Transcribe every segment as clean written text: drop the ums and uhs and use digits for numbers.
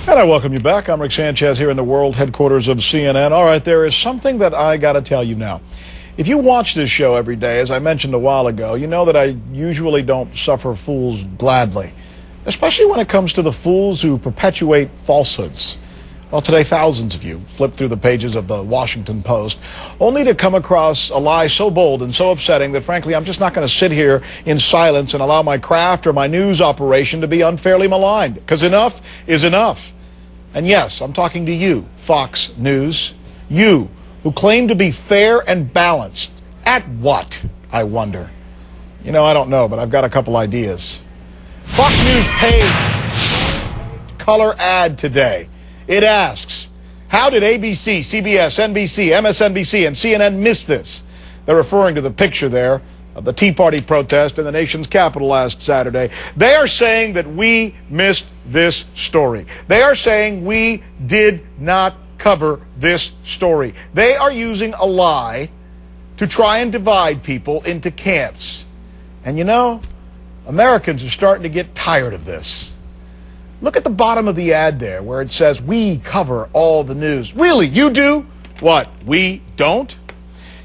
And I welcome you back. I'm Rick Sanchez here in the world headquarters of CNN. All right, there is something that I got to tell you now. If you watch this show every day, as I mentioned a while ago, you know that I usually don't suffer fools gladly, especially when it comes to the fools who perpetuate falsehoods. Well, today, thousands of you flipped through the pages of the Washington Post, only to come across a lie so bold and so upsetting that, frankly, I'm just not going to sit here in silence and allow my craft or my news operation to be unfairly maligned, because enough is enough. And yes, I'm talking to you, Fox News, you who claim to be fair and balanced. At what, I wonder? You know, I don't know, but I've got a couple ideas. Fox News paid color ad today. It asks, how did ABC, CBS, NBC, MSNBC, and CNN miss this? They're referring to the picture there of the Tea Party protest in the nation's capital last Saturday. They are saying that we missed this story. They are saying we did not cover this story. They are using a lie to try and divide people into camps. And you know, Americans are starting to get tired of this. Look at the bottom of the ad there where it says, we cover all the news. Really, you do? What, we don't?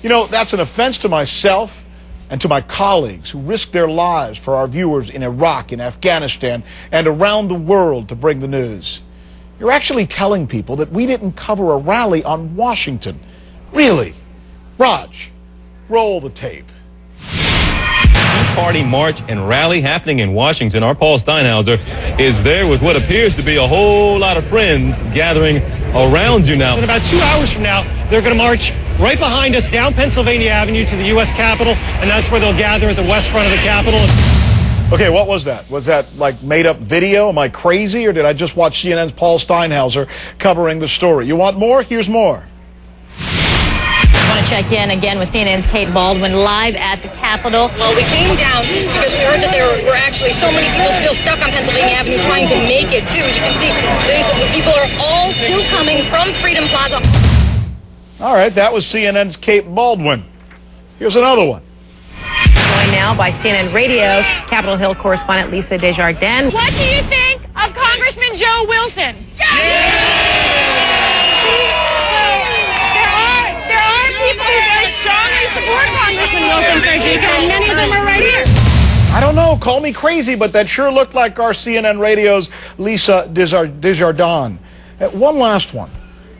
You know, that's an offense to myself and to my colleagues who risk their lives for our viewers in Iraq, in Afghanistan, and around the world to bring the news. You're actually telling people that we didn't cover a rally on Washington. Really? Raj, roll the tape. Tea Party march and rally happening in Washington. Our Paul Steinhauser is there with what appears to be a whole lot of friends gathering around you now. In about 2 hours from now, they're going to march right behind us down Pennsylvania Avenue to the U.S. Capitol, and that's where they'll gather at the west front of the Capitol. Okay, what was that? Was that like made-up video? Am I crazy, or did I just watch CNN's Paul Steinhauser covering the story? You want more? Here's more. I want to check in again with CNN's Kate Baldwin live at the Capitol. Well, we came down because we heard that there were actually so many people still stuck on Pennsylvania Avenue trying to make it, too. You can see the people are all still coming from Freedom Plaza. All right, that was CNN's Kate Baldwin. Here's another one. Joined now by CNN Radio, Capitol Hill correspondent Lisa Desjardins. What do you think of Congressman Joe Wilson? Support Congressman Wilson Fajika, and many of them are right here. I don't know, call me crazy, but that sure looked like our CNN Radio's Lisa Desjardins. One last one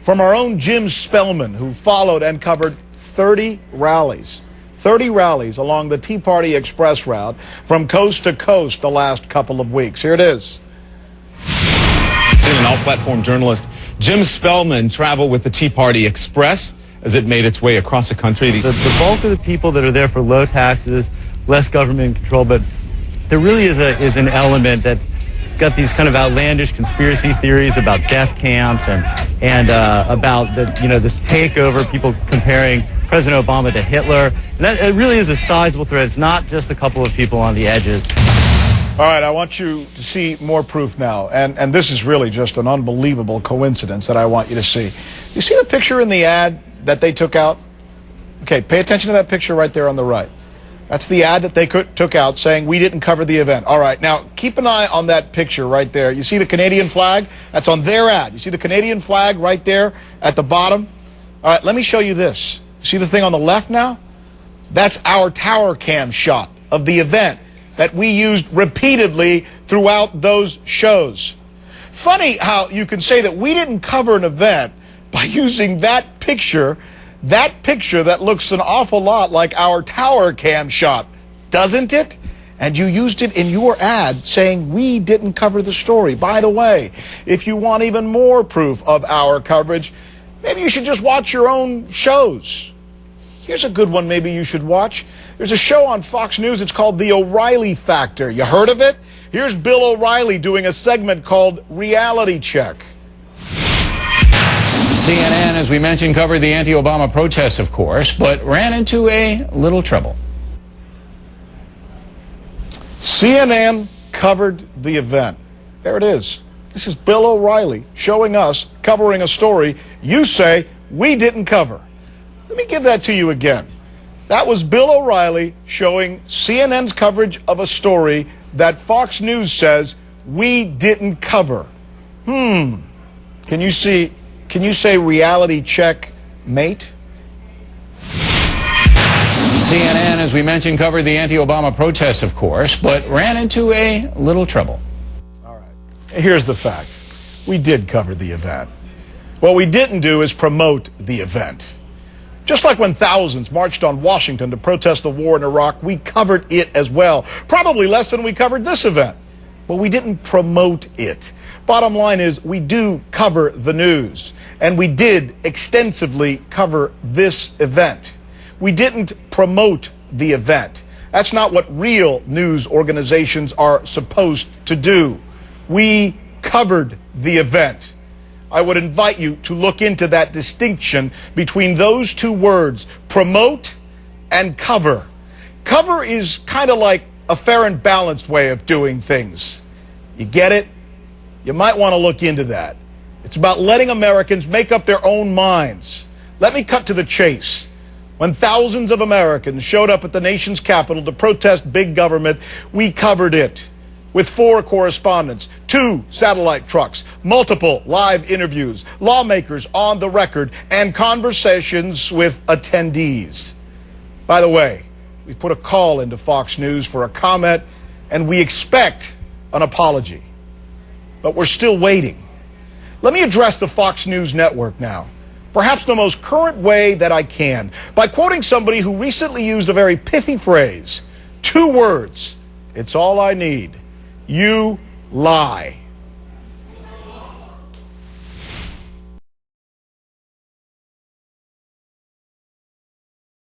from our own Jim Spellman, who followed and covered 30 rallies. 30 rallies along the Tea Party Express route from coast to coast the last couple of weeks. Here it is. CNN all-platform journalist Jim Spellman traveled with the Tea Party Express as it made its way across the country. The bulk of the people that are there for low taxes, less government control, but there really is an element that's got these kind of outlandish conspiracy theories about death camps and about this takeover, people comparing President Obama to Hitler. And that it really is a sizable threat. It's not just a couple of people on the edges. All right, I want you to see more proof now, and this is really just an unbelievable coincidence that I want you to see. You see the picture in the ad that they took out? Okay, pay attention to that picture right there on the right. That's the ad that they took out saying we didn't cover the event. All right, now keep an eye on that picture right there. You see the Canadian flag? That's on their ad. You see the Canadian flag right there at the bottom? All right, let me show you this. See the thing on the left now? That's our tower cam shot of the event that we used repeatedly throughout those shows. Funny how you can say that we didn't cover an event by using that picture that looks an awful lot like our tower cam shot, doesn't it? And you used it in your ad saying we didn't cover the story. By the way, if you want even more proof of our coverage, maybe you should just watch your own shows. Here's a good one maybe you should watch. There's a show on Fox News. It's called The O'Reilly Factor. You heard of it? Here's Bill O'Reilly doing a segment called Reality Check. CNN, as we mentioned, covered the anti-Obama protests, of course, but ran into a little trouble. CNN covered the event. There it is. This is Bill O'Reilly showing us covering a story you say we didn't cover. Let me give that to you again. That was Bill O'Reilly showing CNN's coverage of a story that Fox News says we didn't cover. Can you say reality check, mate? CNN, as we mentioned, covered the anti-Obama protests, of course, but ran into a little trouble. All right. Here's the fact. We did cover the event. What we didn't do is promote the event. Just like when thousands marched on Washington to protest the war in Iraq, we covered it as well. Probably less than we covered this event. But we didn't promote it. Bottom line is, we do cover the news. And we did extensively cover this event. We didn't promote the event. That's not what real news organizations are supposed to do. We covered the event. I would invite you to look into that distinction between those two words, promote and cover. Cover is kind of like a fair and balanced way of doing things. You get it? You might want to look into that. It's about letting Americans make up their own minds. Let me cut to the chase. When thousands of Americans showed up at the nation's capital to protest big government, we covered it with 4 correspondents, 2 satellite trucks, multiple live interviews, lawmakers on the record, and conversations with attendees. By the way, we've put a call into Fox News for a comment, and we expect an apology. But we're still waiting. Let me address the Fox News network now, perhaps the most current way that I can, by quoting somebody who recently used a very pithy phrase. 2 words. It's all I need. You lie.